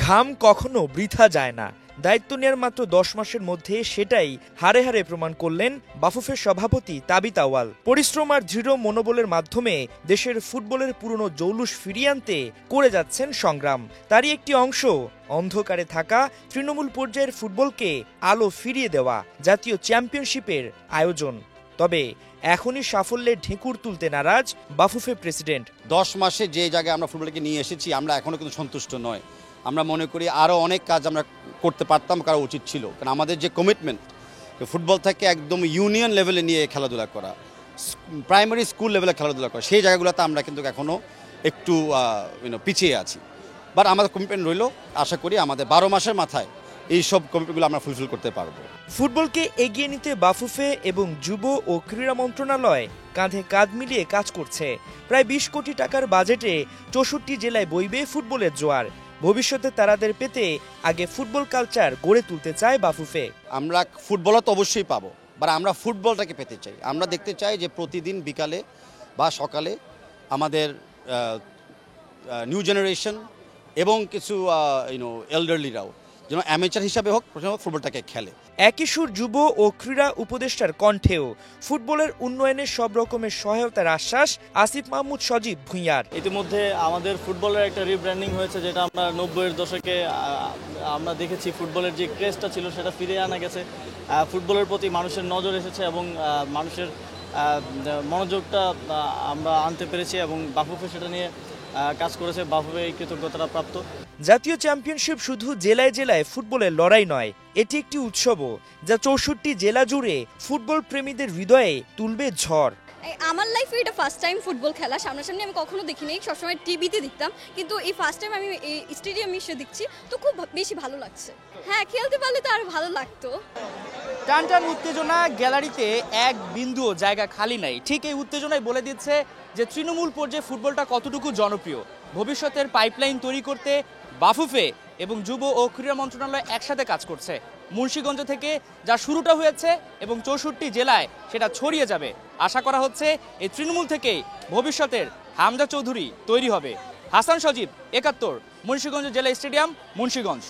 ঘাম কখনো বৃথা যায় না। দায়িত্ব নেয়ার মাত্র 10 মাসের মধ্যে সেটাই হাড়ে হাড়ে প্রমাণ করলেন বাফুফের সভাপতি তাবিথ আউয়াল। পরিশ্রম আর দৃঢ় মনোবলের মাধ্যমে দেশের ফুটবলের পুরনো জৌলুস ফিরিয়ে আনতে করে যাচ্ছেন সংগ্রাম। তারই একটি অংশ অন্ধকারে থাকা তৃণমূল পর্যায়ের ফুটবলকে আলো ফিরিয়ে দেওয়া জাতীয় চ্যাম্পিয়নশিপের আয়োজন। তবে এখনই সাফল্যের ঢেকুর তুলতে নারাজ বাফুফে প্রেসিডেন্ট। 10 মাসে যে জায়গায় আমরা ফুটবলকে নিয়ে এসেছি আমরা এখনও কিন্তু সন্তুষ্ট নয়। আমরা মনে করি আরও অনেক কাজ আমরা করতে পারতাম, করা উচিত ছিল। কারণ আমাদের যে কমিটমেন্ট ফুটবল থেকে একদম ইউনিয়ন লেভেলে নিয়ে খেলাধুলা করা, প্রাইমারি স্কুল লেভেলে খেলাধুলা করা, সেই জায়গাগুলোতে আমরা কিন্তু এখনও একটু পিছিয়ে আছি। বাট আমাদের কমিটমেন্ট রইল, আশা করি আমাদের 12 মাসের মাথায় এইসব কমিটমেন্টগুলো আমরা ফুলফিল করতে পারবো। ফুটবলকে এগিয়ে নিতে বাফুফে এবং যুব ও ক্রীড়া মন্ত্রণালয় কাঁধে কাঁধ মিলিয়ে কাজ করছে। প্রায় 20 কোটি টাকার বাজেটে 64 জেলায় বইবে ফুটবলের জোয়ার। ভবিষ্যতে তারাদের পেতে আগে ফুটবল কালচার গড়ে তুলতে চায় বাফুফে। আমরা ফুটবলার তো অবশ্যই পাবো, বাট আমরা ফুটবলটাকে পেতে চাই। আমরা দেখতে চাই যে প্রতিদিন বিকালে বা সকালে আমাদের নিউ জেনারেশন এবং কিছু এল্ডারলিরাও যেন অ্যামেচার হিসাবে হোক ফুটবলটাকে খেলে। একই সুর যুব ও ক্রীড়া উপদেষ্টার কণ্ঠেও ফুটবলের উন্নয়নের সব রকমের সহায়তার আশ্বাস আসিফ মাহমুদ সজীব ভুঁইয়ার। ইতিমধ্যে আমাদের ফুটবলের একটা রিব্র্যান্ডিং হয়েছে, যেটা আমরা 90-এর দশকে আমরা দেখেছি। ফুটবলের যে ক্রেজটা ছিল সেটা ফিরে আনা গেছে। ফুটবলের প্রতি মানুষের নজর এসেছে এবং মানুষের মনোযোগটা আমরা আনতে পেরেছি এবং বাফুফে সেটা নিয়ে কাজ করেছে। বাফুফে এই কৃতজ্ঞতাটা প্রাপ্ত। জাতীয় চ্যাম্পিয়নশিপ শুধু জেলায় জেলায় ফুটবলের লড়াই নয়, এটি একটি উৎসবও যা 64 জেলা জুড়ে ফুটবল প্রেমীদের হৃদয়ে তুলবে ঝড়। আমার লাইফে এটা ফার্স্ট টাইম ফুটবল খেলা। সামনাসামনি আমি কখনো দেখিনি, সবসময় টিভিতে দেখতাম, কিন্তু এই ফার্স্ট টাইম আমি এই স্টেডিয়ামে এসে দেখছি, তো খুব বেশি ভালো লাগছে। হ্যাঁ, খেলতে পারলে তো আরো ভালো লাগতো। টান টান উত্তেজনা, গ্যালারিতে এক বিন্দুও জায়গা খালি নাই। ঠিক এই উত্তেজনায় বলে দিচ্ছে যে তৃণমূল পর্যায়ে ফুটবলটা কতটুকু জনপ্রিয়। ভবিষ্যতের পাইপলাইন তৈরি করতে বাফুফে এবং যুব ও ক্রীড়া মন্ত্রণালয় একসাথে কাজ করছে। মুন্সিগঞ্জ থেকে যা শুরুটা হয়েছে এবং 64 জেলায় সেটা ছড়িয়ে যাবে। আশা করা হচ্ছে এই তৃণমূল থেকেই ভবিষ্যতের হামজা চৌধুরী তৈরি হবে। হাসান সজীব, 71, মুন্সিগঞ্জ জেলা স্টেডিয়াম, মুন্সিগঞ্জ।